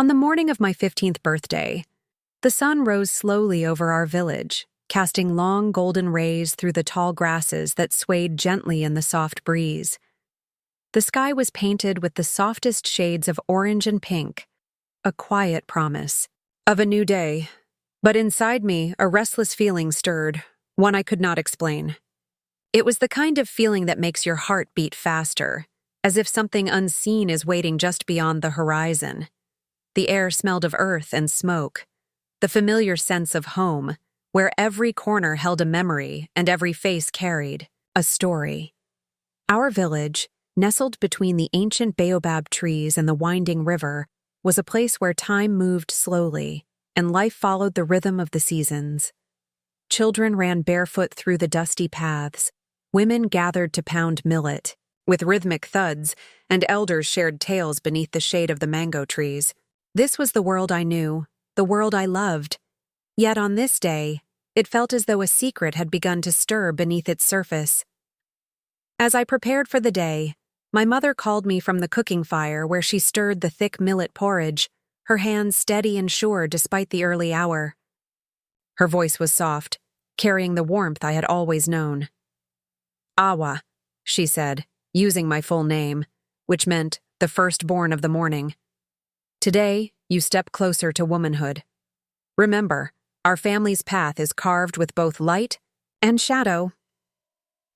On the morning of my 15th birthday, the sun rose slowly over our village, casting long golden rays through the tall grasses that swayed gently in the soft breeze. The sky was painted with the softest shades of orange and pink, a quiet promise of a new day. But inside me, a restless feeling stirred, one I could not explain. It was the kind of feeling that makes your heart beat faster, as if something unseen is waiting just beyond the horizon. The air smelled of earth and smoke, the familiar sense of home, where every corner held a memory and every face carried a story. Our village, nestled between the ancient baobab trees and the winding river, was a place where time moved slowly and life followed the rhythm of the seasons. Children ran barefoot through the dusty paths, women gathered to pound millet, with rhythmic thuds, and elders shared tales beneath the shade of the mango trees. This was the world I knew, the world I loved. Yet on this day, it felt as though a secret had begun to stir beneath its surface. As I prepared for the day, my mother called me from the cooking fire where she stirred the thick millet porridge, her hands steady and sure despite the early hour. Her voice was soft, carrying the warmth I had always known. "Awa," she said, using my full name, which meant the firstborn of the morning. "Today, you step closer to womanhood. Remember, our family's path is carved with both light and shadow."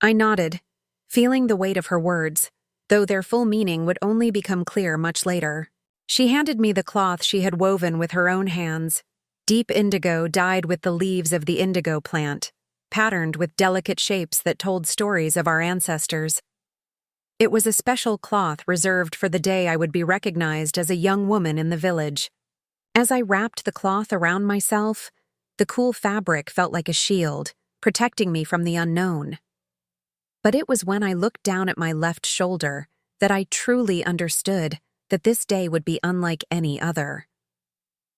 I nodded, feeling the weight of her words, though their full meaning would only become clear much later. She handed me the cloth she had woven with her own hands, deep indigo dyed with the leaves of the indigo plant, patterned with delicate shapes that told stories of our ancestors. It was a special cloth reserved for the day I would be recognized as a young woman in the village. As I wrapped the cloth around myself, the cool fabric felt like a shield, protecting me from the unknown. But it was when I looked down at my left shoulder that I truly understood that this day would be unlike any other.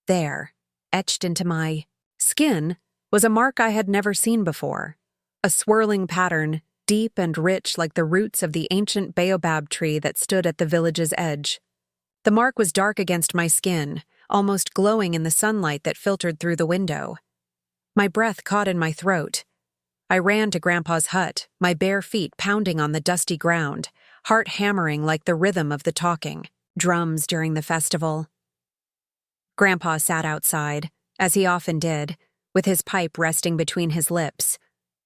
There, etched into my skin, was a mark I had never seen before, a swirling pattern, deep and rich like the roots of the ancient baobab tree that stood at the village's edge. The mark was dark against my skin, almost glowing in the sunlight that filtered through the window. My breath caught in my throat. I ran to Grandpa's hut, my bare feet pounding on the dusty ground, heart hammering like the rhythm of the talking drums during the festival. Grandpa sat outside, as he often did, with his pipe resting between his lips,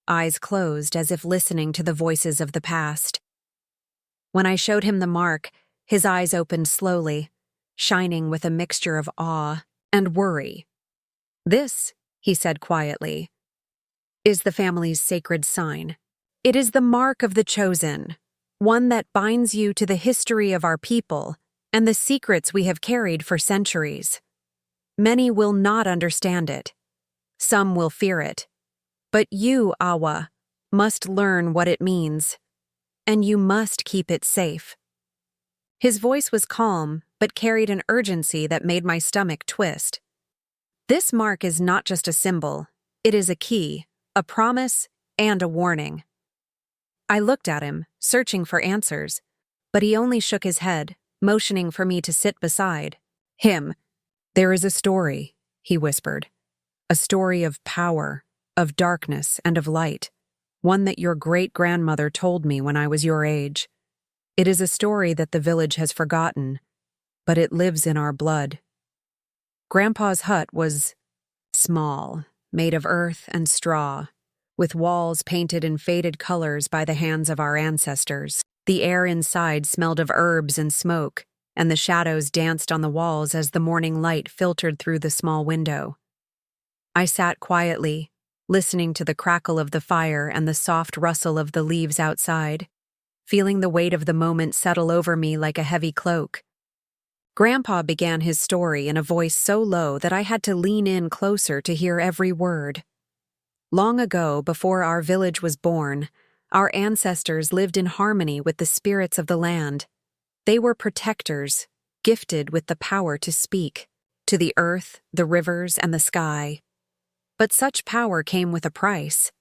eyes closed as if listening to the voices of the past. When I showed him the mark, his eyes opened slowly, shining with a mixture of awe and worry. "This," he said quietly, "is the family's sacred sign. It is the mark of the chosen, one that binds you to the history of our people and the secrets we have carried for centuries. Many will not understand it. Some will fear it. But you, Awa, must learn what it means, and you must keep it safe." His voice was calm, but carried an urgency that made my stomach twist. This mark is not just a symbol, it is a key, a promise, and a warning. I looked at him, searching for answers, but he only shook his head, motioning for me to sit beside him. "There is a story," he whispered. "A story of power, of darkness, and of light. One that your great-grandmother told me when I was your age. It is a story that the village has forgotten, but it lives in our blood." Grandpa's hut was small, made of earth and straw, with walls painted in faded colors by the hands of our ancestors. The air inside smelled of herbs and smoke, and the shadows danced on the walls as the morning light filtered through the small window. I sat quietly, listening to the crackle of the fire and the soft rustle of the leaves outside, feeling the weight of the moment settle over me like a heavy cloak. Grandpa began his story in a voice so low that I had to lean in closer to hear every word. Long ago, before our village was born, our ancestors lived in harmony with the spirits of the land. They were protectors, gifted with the power to speak to the earth, the rivers, and the sky. But such power came with a price.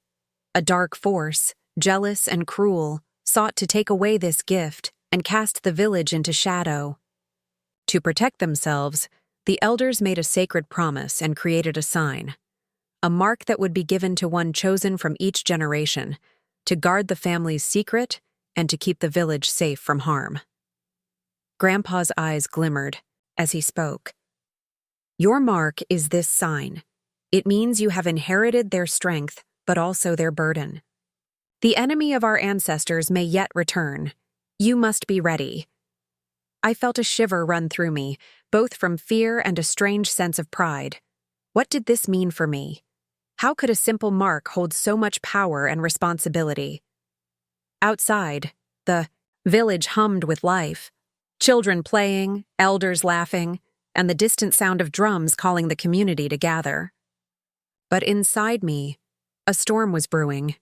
A dark force, jealous and cruel, sought to take away this gift and cast the village into shadow. To protect themselves, The elders made a sacred promise and created a sign, a mark that would be given to one chosen from each generation, to guard the family's secret and to keep the village safe from harm. Grandpa's eyes glimmered as he spoke. Your mark is this sign. It means you have inherited their strength, but also their burden. The enemy of our ancestors may yet return. You must be ready. I felt a shiver run through me, both from fear and a strange sense of pride. What did this mean for me? How could a simple mark hold so much power and responsibility? Outside, the village hummed with life. Children playing, elders laughing, and the distant sound of drums calling the community to gather. But inside me, a storm was brewing.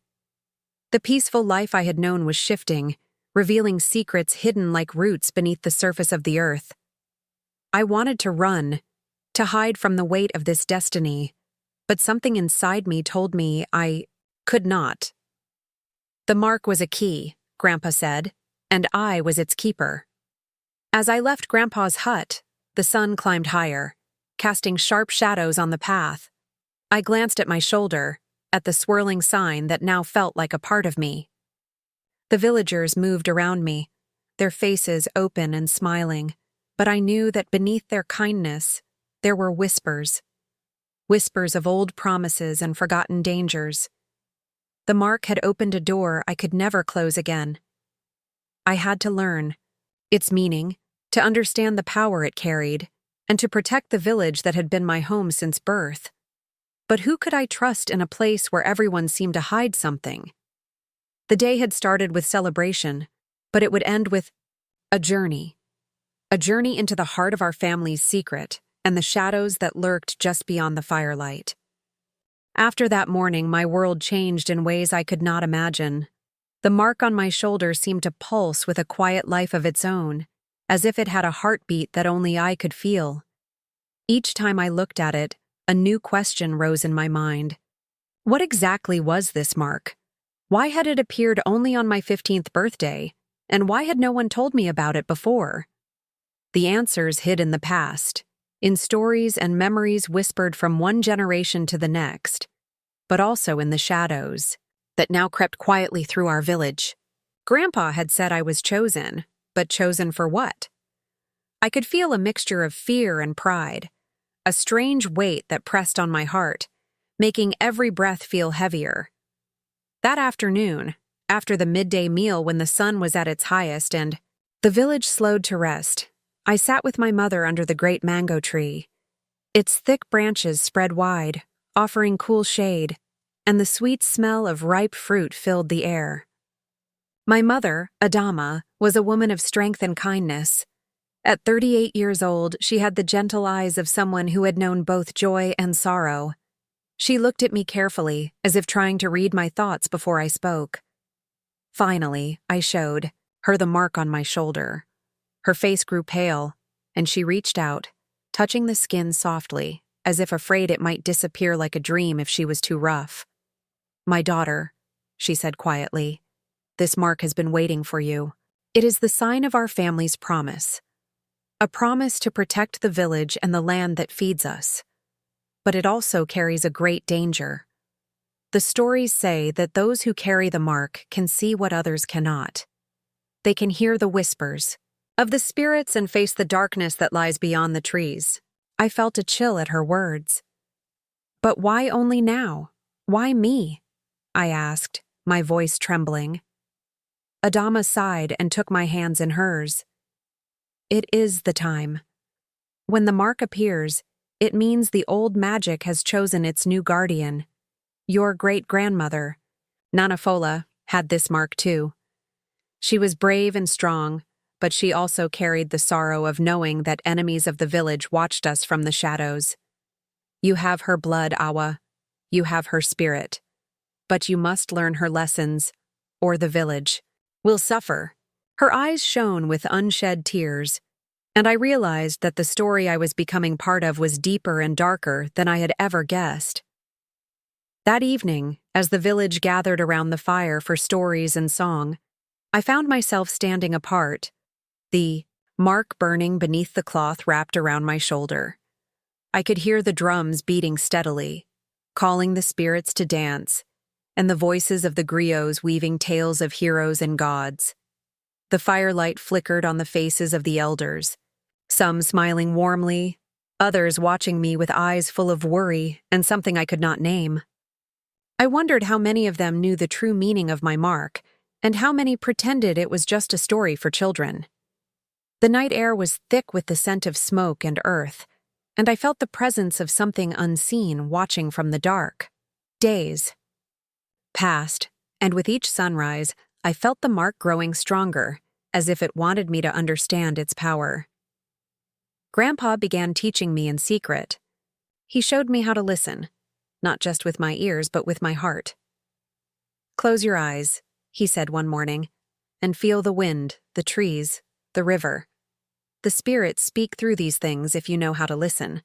The peaceful life I had known was shifting, revealing secrets hidden like roots beneath the surface of the earth. I wanted to run, to hide from the weight of this destiny, but something inside me told me I could not. The mark was a key, Grandpa said, and I was its keeper. As I left Grandpa's hut, the sun climbed higher, casting sharp shadows on the path. I glanced at my shoulder, at the swirling sign that now felt like a part of me. The villagers moved around me, their faces open and smiling, but I knew that beneath their kindness, there were whispers. Whispers of old promises and forgotten dangers. The mark had opened a door I could never close again. I had to learn its meaning, to understand the power it carried, and to protect the village that had been my home since birth. But who could I trust in a place where everyone seemed to hide something? The day had started with celebration, but it would end with a journey. A journey into the heart of our family's secret and the shadows that lurked just beyond the firelight. After that morning, my world changed in ways I could not imagine. The mark on my shoulder seemed to pulse with a quiet life of its own, as if it had a heartbeat that only I could feel. Each time I looked at it, a new question rose in my mind. What exactly was this mark? Why had it appeared only on my 15th birthday, and why had no one told me about it before? The answers hid in the past, in stories and memories whispered from one generation to the next, but also in the shadows that now crept quietly through our village. Grandpa had said I was chosen, but chosen for what? I could feel a mixture of fear and pride, a strange weight that pressed on my heart, making every breath feel heavier. That afternoon, after the midday meal when the sun was at its highest and the village slowed to rest, I sat with my mother under the great mango tree. Its thick branches spread wide, offering cool shade, and the sweet smell of ripe fruit filled the air. My mother, Adama, was a woman of strength and kindness. At 38 years old, she had the gentle eyes of someone who had known both joy and sorrow. She looked at me carefully, as if trying to read my thoughts before I spoke. Finally, I showed her the mark on my shoulder. Her face grew pale, and she reached out, touching the skin softly, as if afraid it might disappear like a dream if she was too rough. "My daughter," she said quietly, "this mark has been waiting for you. It is the sign of our family's promise. A promise to protect the village and the land that feeds us. But it also carries a great danger. The stories say that those who carry the mark can see what others cannot. They can hear the whispers of the spirits and face the darkness that lies beyond the trees." I felt a chill at her words. "But why only now? Why me?" I asked, my voice trembling. Adama sighed and took my hands in hers. "It is the time. When the mark appears, it means the old magic has chosen its new guardian. Your great-grandmother, Nanafola, had this mark too. She was brave and strong, but she also carried the sorrow of knowing that enemies of the village watched us from the shadows. You have her blood, Awa. You have her spirit. But you must learn her lessons, or the village will suffer." Her eyes shone with unshed tears, and I realized that the story I was becoming part of was deeper and darker than I had ever guessed. That evening, as the village gathered around the fire for stories and song, I found myself standing apart, the mark burning beneath the cloth wrapped around my shoulder. I could hear the drums beating steadily, calling the spirits to dance, and the voices of the griots weaving tales of heroes and gods. The firelight flickered on the faces of the elders, some smiling warmly, others watching me with eyes full of worry and something I could not name. I wondered how many of them knew the true meaning of my mark, and how many pretended it was just a story for children. The night air was thick with the scent of smoke and earth, and I felt the presence of something unseen watching from the dark. Days passed, and with each sunrise, I felt the mark growing stronger, as if it wanted me to understand its power. Grandpa began teaching me in secret. He showed me how to listen, not just with my ears, but with my heart. "Close your eyes," he said one morning, "and feel the wind, the trees, the river. The spirits speak through these things if you know how to listen."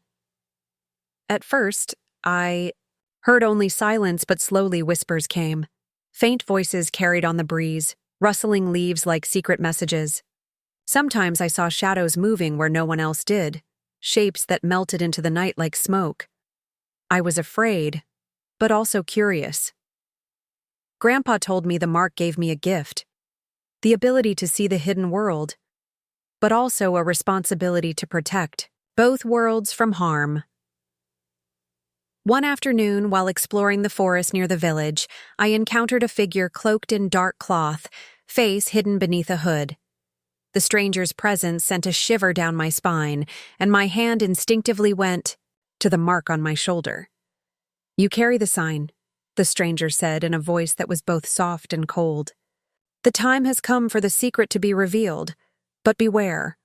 At first, I heard only silence, but slowly whispers came. Faint voices carried on the breeze, rustling leaves like secret messages. Sometimes I saw shadows moving where no one else did, shapes that melted into the night like smoke. I was afraid, but also curious. Grandpa told me the mark gave me a gift, the ability to see the hidden world, but also a responsibility to protect both worlds from harm. One afternoon, while exploring the forest near the village, I encountered a figure cloaked in dark cloth, face hidden beneath a hood. The stranger's presence sent a shiver down my spine, and my hand instinctively went to the mark on my shoulder. "You carry the sign," the stranger said in a voice that was both soft and cold. "The time has come for the secret to be revealed, but beware,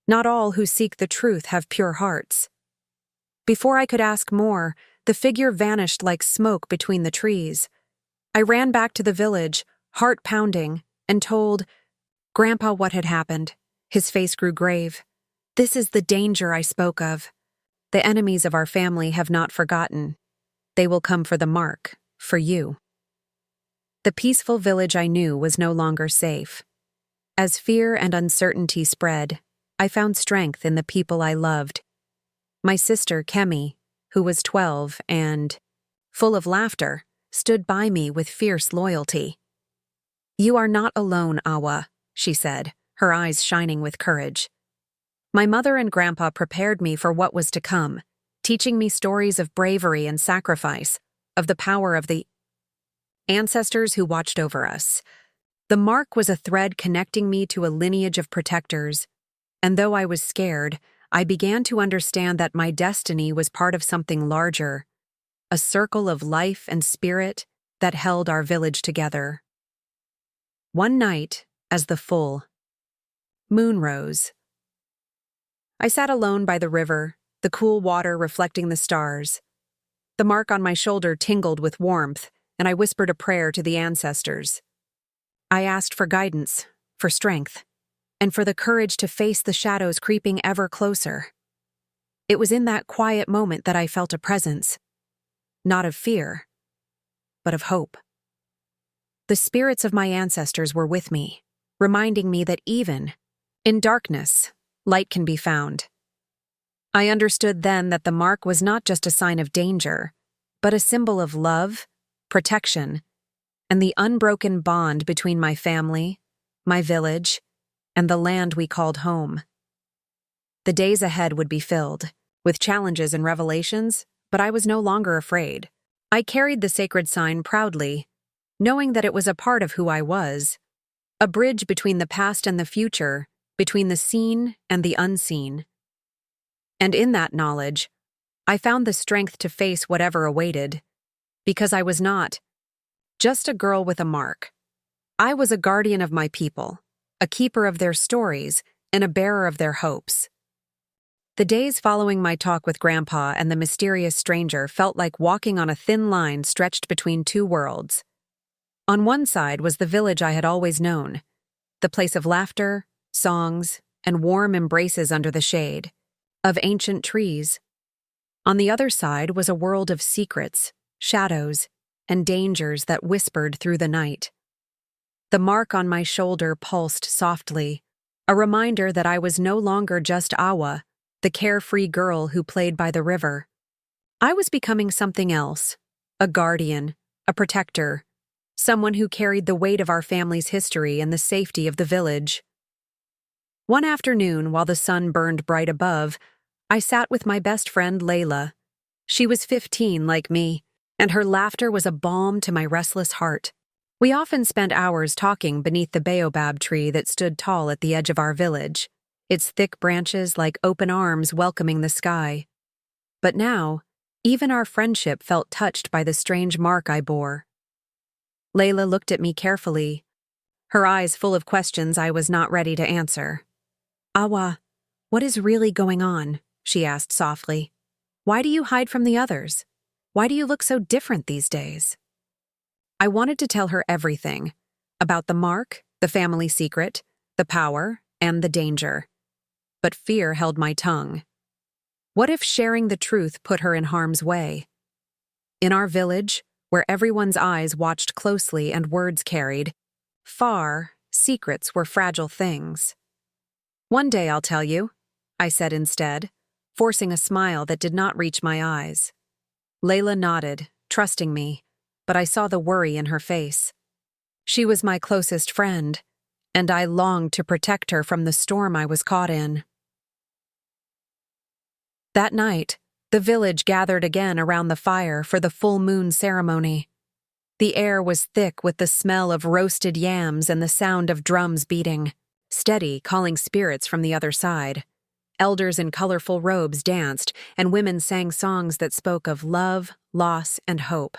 not all who seek the truth have pure hearts." Before I could ask more, the figure vanished like smoke between the trees. I ran back to the village, heart pounding, and told Grandpa what had happened. His face grew grave. "This is the danger I spoke of. The enemies of our family have not forgotten. They will come for the mark, for you." The peaceful village I knew was no longer safe. As fear and uncertainty spread, I found strength in the people I loved. My sister, Kemi, who was 12 and, full of laughter, stood by me with fierce loyalty. "You are not alone, Awa," she said, her eyes shining with courage. My mother and Grandpa prepared me for what was to come, teaching me stories of bravery and sacrifice, of the power of the ancestors who watched over us. The mark was a thread connecting me to a lineage of protectors, and though I was scared, I began to understand that my destiny was part of something larger, a circle of life and spirit that held our village together. One night, as the full moon rose, I sat alone by the river, the cool water reflecting the stars. The mark on my shoulder tingled with warmth, and I whispered a prayer to the ancestors. I asked for guidance, for strength, and for the courage to face the shadows creeping ever closer. It was in that quiet moment that I felt a presence, not of fear, but of hope. The spirits of my ancestors were with me, reminding me that even in darkness, light can be found. I understood then that the mark was not just a sign of danger, but a symbol of love, protection, and the unbroken bond between my family, my village, and the land we called home. The days ahead would be filled with challenges and revelations, but I was no longer afraid. I carried the sacred sign proudly, knowing that it was a part of who I was, a bridge between the past and the future, between the seen and the unseen. And in that knowledge, I found the strength to face whatever awaited, because I was not just a girl with a mark. I was a guardian of my people, a keeper of their stories, and a bearer of their hopes. The days following my talk with Grandpa and the mysterious stranger felt like walking on a thin line stretched between two worlds. On one side was the village I had always known, the place of laughter, songs, and warm embraces under the shade of ancient trees. On the other side was a world of secrets, shadows, and dangers that whispered through the night. The mark on my shoulder pulsed softly, a reminder that I was no longer just Awa, the carefree girl who played by the river. I was becoming something else, a guardian, a protector, someone who carried the weight of our family's history and the safety of the village. One afternoon, while the sun burned bright above, I sat with my best friend Layla. She was 15 like me, and her laughter was a balm to my restless heart. We often spent hours talking beneath the baobab tree that stood tall at the edge of our village, its thick branches like open arms welcoming the sky. But now, even our friendship felt touched by the strange mark I bore. Layla looked at me carefully, her eyes full of questions I was not ready to answer. "Awa, what is really going on?" she asked softly. "Why do you hide from the others? Why do you look so different these days?" I wanted to tell her everything, about the mark, the family secret, the power, and the danger. But fear held my tongue. What if sharing the truth put her in harm's way? In our village, where everyone's eyes watched closely and words carried, far, secrets were fragile things. "One day I'll tell you," I said instead, forcing a smile that did not reach my eyes. Layla nodded, trusting me, but I saw the worry in her face. She was my closest friend, and I longed to protect her from the storm I was caught in. That night, the village gathered again around the fire for the full moon ceremony. The air was thick with the smell of roasted yams and the sound of drums beating, steady, calling spirits from the other side. Elders in colorful robes danced, and women sang songs that spoke of love, loss, and hope.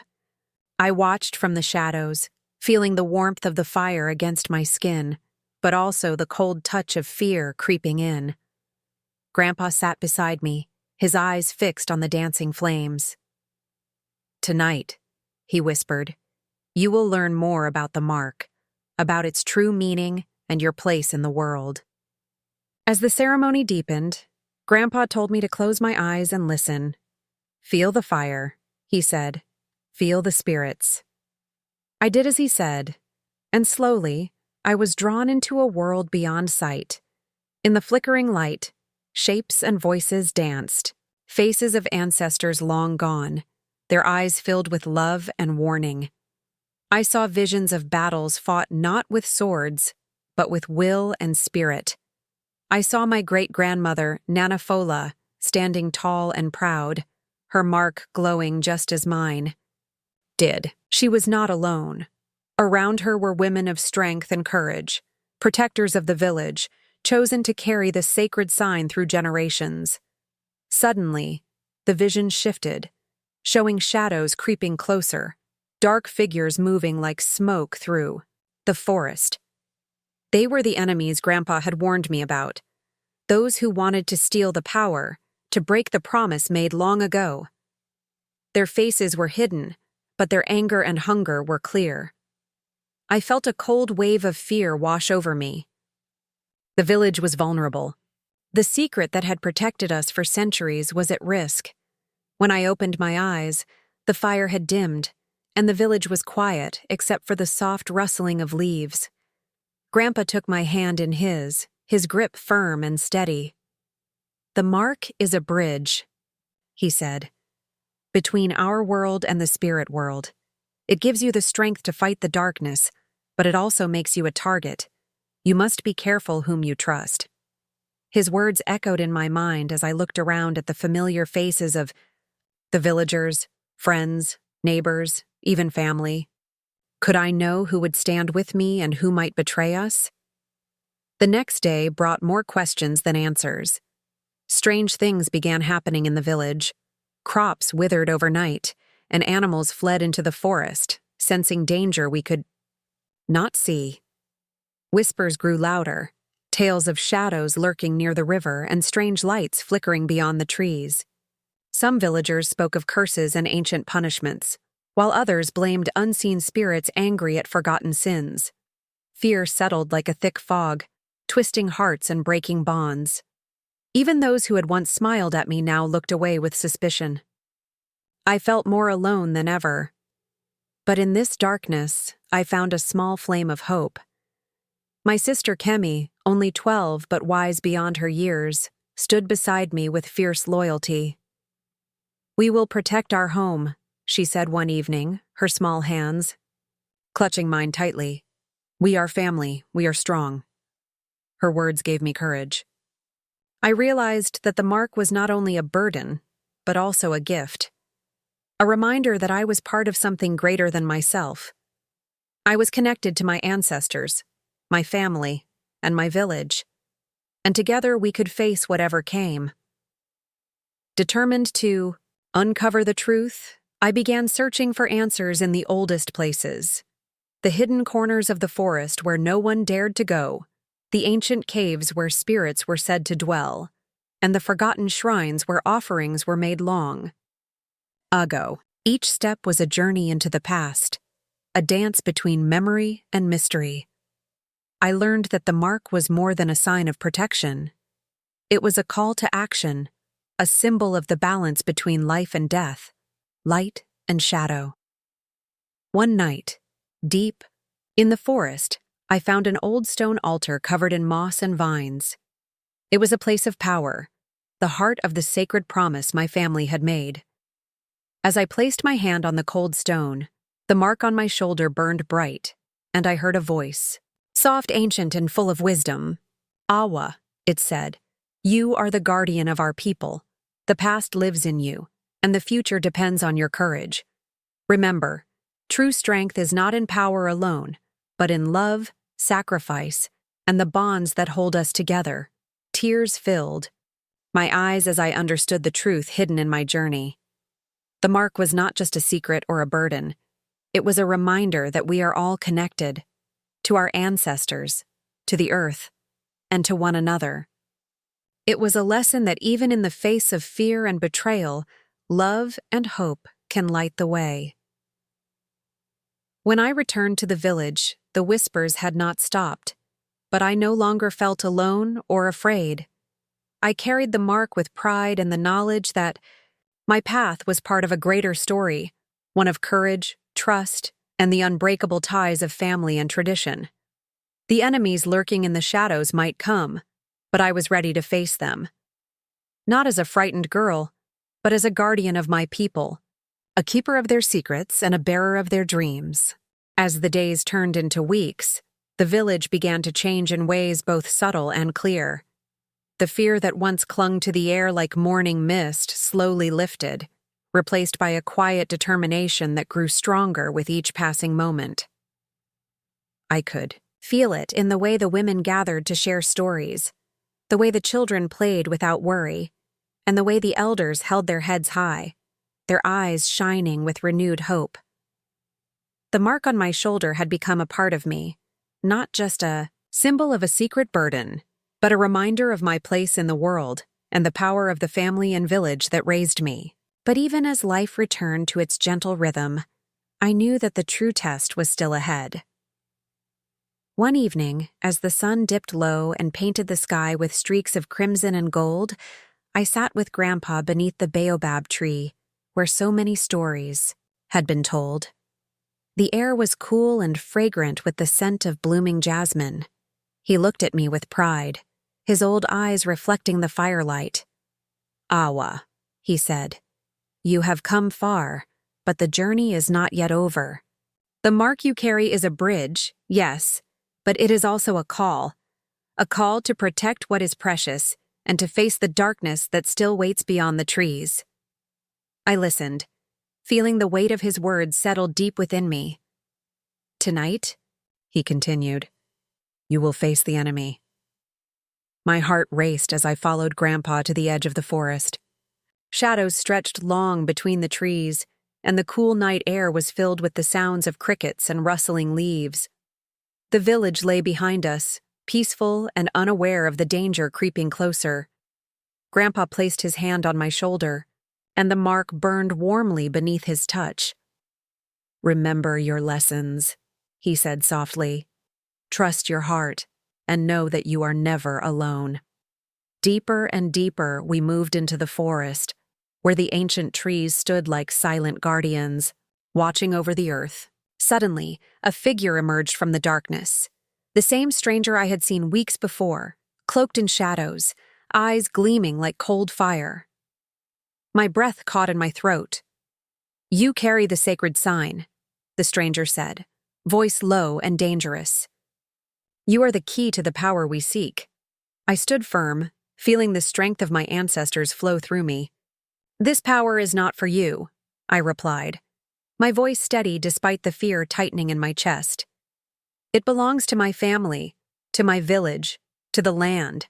I watched from the shadows, feeling the warmth of the fire against my skin, but also the cold touch of fear creeping in. Grandpa sat beside me, his eyes fixed on the dancing flames. "Tonight," he whispered, "you will learn more about the mark, about its true meaning and your place in the world." As the ceremony deepened, Grandpa told me to close my eyes and listen. "Feel the fire," he said. "Feel the spirits." I did as he said, and slowly, I was drawn into a world beyond sight. In the flickering light, shapes and voices danced, faces of ancestors long gone, their eyes filled with love and warning. I saw visions of battles fought not with swords, but with will and spirit. I saw my great-grandmother, Nanafola, standing tall and proud, her mark glowing just as mine did. She was not alone. Around her were women of strength and courage, protectors of the village, chosen to carry the sacred sign through generations. Suddenly, the vision shifted, showing shadows creeping closer, dark figures moving like smoke through the forest. They were the enemies Grandpa had warned me about, those who wanted to steal the power, to break the promise made long ago. Their faces were hidden, but their anger and hunger were clear. I felt a cold wave of fear wash over me. The village was vulnerable. The secret that had protected us for centuries was at risk. When I opened my eyes, the fire had dimmed, and the village was quiet except for the soft rustling of leaves. Grandpa took my hand in his grip firm and steady. "The mark is a bridge," he said, "between our world and the spirit world. It gives you the strength to fight the darkness, but it also makes you a target. You must be careful whom you trust." His words echoed in my mind as I looked around at the familiar faces of the villagers, friends, neighbors, even family. Could I know who would stand with me and who might betray us? The next day brought more questions than answers. Strange things began happening in the village. Crops withered overnight, and animals fled into the forest, sensing danger we could not see. Whispers grew louder, tales of shadows lurking near the river and strange lights flickering beyond the trees. Some villagers spoke of curses and ancient punishments, while others blamed unseen spirits angry at forgotten sins. Fear settled like a thick fog, twisting hearts and breaking bonds. Even those who had once smiled at me now looked away with suspicion. I felt more alone than ever. But in this darkness, I found a small flame of hope. My sister Kemi, only 12 but wise beyond her years, stood beside me with fierce loyalty. "We will protect our home," she said one evening, her small hands clutching mine tightly. "We are family, we are strong." Her words gave me courage. I realized that the mark was not only a burden, but also a gift. A reminder that I was part of something greater than myself. I was connected to my ancestors, my family, and my village, and together we could face whatever came. Determined to uncover the truth, I began searching for answers in the oldest places. The hidden corners of the forest where no one dared to go, the ancient caves where spirits were said to dwell, and the forgotten shrines where offerings were made long ago. Each step was a journey into the past, a dance between memory and mystery. I learned that the mark was more than a sign of protection. It was a call to action, a symbol of the balance between life and death, light and shadow. One night, deep in the forest, I found an old stone altar covered in moss and vines. It was a place of power, the heart of the sacred promise my family had made. As I placed my hand on the cold stone, the mark on my shoulder burned bright, and I heard a voice. Soft, ancient, and full of wisdom. "Awa," it said, "you are the guardian of our people. The past lives in you, and the future depends on your courage. Remember, true strength is not in power alone, but in love, sacrifice, and the bonds that hold us together." Tears filled my eyes as I understood the truth hidden in my journey. The mark was not just a secret or a burden. It was a reminder that we are all connected, to our ancestors, to the earth, and to one another. It was a lesson that even in the face of fear and betrayal, love and hope can light the way. When I returned to the village, the whispers had not stopped, but I no longer felt alone or afraid. I carried the mark with pride and the knowledge that my path was part of a greater story, one of courage, trust, and the unbreakable ties of family and tradition. The enemies lurking in the shadows might come, but I was ready to face them. Not as a frightened girl, but as a guardian of my people, a keeper of their secrets and a bearer of their dreams. As the days turned into weeks, the village began to change in ways both subtle and clear. The fear that once clung to the air like morning mist slowly lifted, replaced by a quiet determination that grew stronger with each passing moment. I could feel it in the way the women gathered to share stories, the way the children played without worry, and the way the elders held their heads high, their eyes shining with renewed hope. The mark on my shoulder had become a part of me, not just a symbol of a secret burden, but a reminder of my place in the world and the power of the family and village that raised me. But even as life returned to its gentle rhythm, I knew that the true test was still ahead. One evening, as the sun dipped low and painted the sky with streaks of crimson and gold, I sat with Grandpa beneath the baobab tree, where so many stories had been told. The air was cool and fragrant with the scent of blooming jasmine. He looked at me with pride, his old eyes reflecting the firelight. "Awa," he said, "you have come far, but the journey is not yet over. The mark you carry is a bridge, yes, but it is also a call to protect what is precious and to face the darkness that still waits beyond the trees." I listened, feeling the weight of his words settle deep within me. "Tonight," he continued, "you will face the enemy." My heart raced as I followed Grandpa to the edge of the forest. Shadows stretched long between the trees, and the cool night air was filled with the sounds of crickets and rustling leaves. The village lay behind us, peaceful and unaware of the danger creeping closer. Grandpa placed his hand on my shoulder, and the mark burned warmly beneath his touch. "Remember your lessons," he said softly. "Trust your heart, and know that you are never alone." Deeper and deeper we moved into the forest, where the ancient trees stood like silent guardians, watching over the earth. Suddenly, a figure emerged from the darkness. The same stranger I had seen weeks before, cloaked in shadows, eyes gleaming like cold fire. My breath caught in my throat. "You carry the sacred sign," the stranger said, voice low and dangerous. "You are the key to the power we seek." I stood firm, feeling the strength of my ancestors flow through me. "This power is not for you," I replied, my voice steady despite the fear tightening in my chest. "It belongs to my family, to my village, to the land."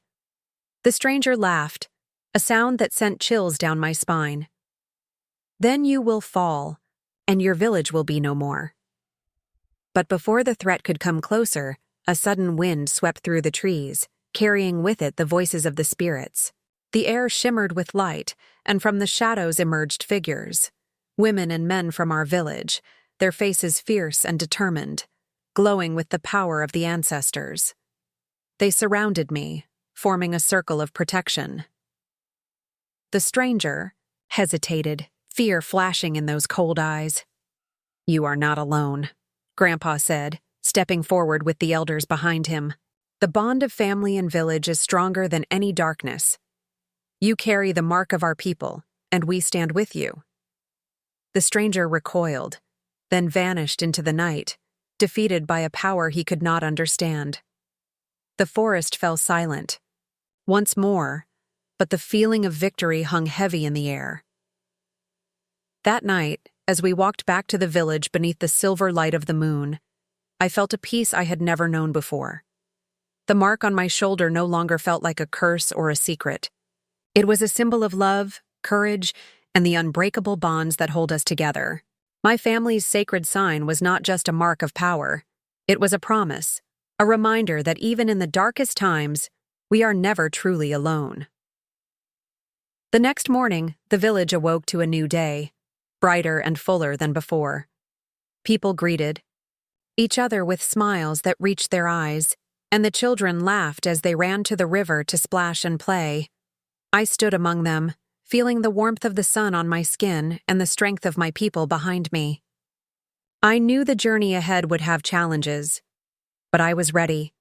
The stranger laughed, a sound that sent chills down my spine. "Then you will fall, and your village will be no more." But before the threat could come closer, a sudden wind swept through the trees, carrying with it the voices of the spirits. The air shimmered with light, and from the shadows emerged figures. Women and men from our village, their faces fierce and determined, glowing with the power of the ancestors. They surrounded me, forming a circle of protection. The stranger hesitated, fear flashing in those cold eyes. "You are not alone," Grandpa said, stepping forward with the elders behind him. "The bond of family and village is stronger than any darkness. You carry the mark of our people, and we stand with you." The stranger recoiled, then vanished into the night, defeated by a power he could not understand. The forest fell silent. Once more, but the feeling of victory hung heavy in the air. That night, as we walked back to the village beneath the silver light of the moon, I felt a peace I had never known before. The mark on my shoulder no longer felt like a curse or a secret. It was a symbol of love, courage, and the unbreakable bonds that hold us together. My family's sacred sign was not just a mark of power. It was a promise, a reminder that even in the darkest times, we are never truly alone. The next morning, the village awoke to a new day, brighter and fuller than before. People greeted each other with smiles that reached their eyes, and the children laughed as they ran to the river to splash and play. I stood among them, feeling the warmth of the sun on my skin and the strength of my people behind me. I knew the journey ahead would have challenges, but I was ready.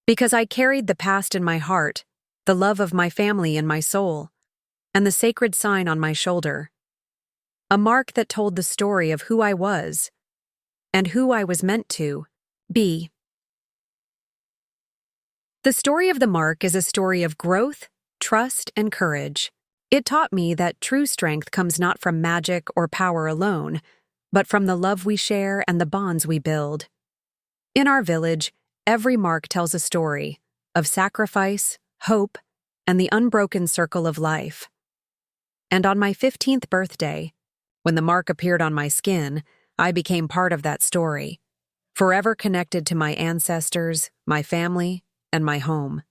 Because I carried the past in my heart, the love of my family in my soul, and the sacred sign on my shoulder. A mark that told the story of who I was, and who I was meant to be. The story of the mark is a story of growth, trust, and courage. It taught me that true strength comes not from magic or power alone, but from the love we share and the bonds we build. In our village, every mark tells a story of sacrifice, hope, and the unbroken circle of life. And on my 15th birthday, when the mark appeared on my skin, I became part of that story, forever connected to my ancestors, my family, and my home.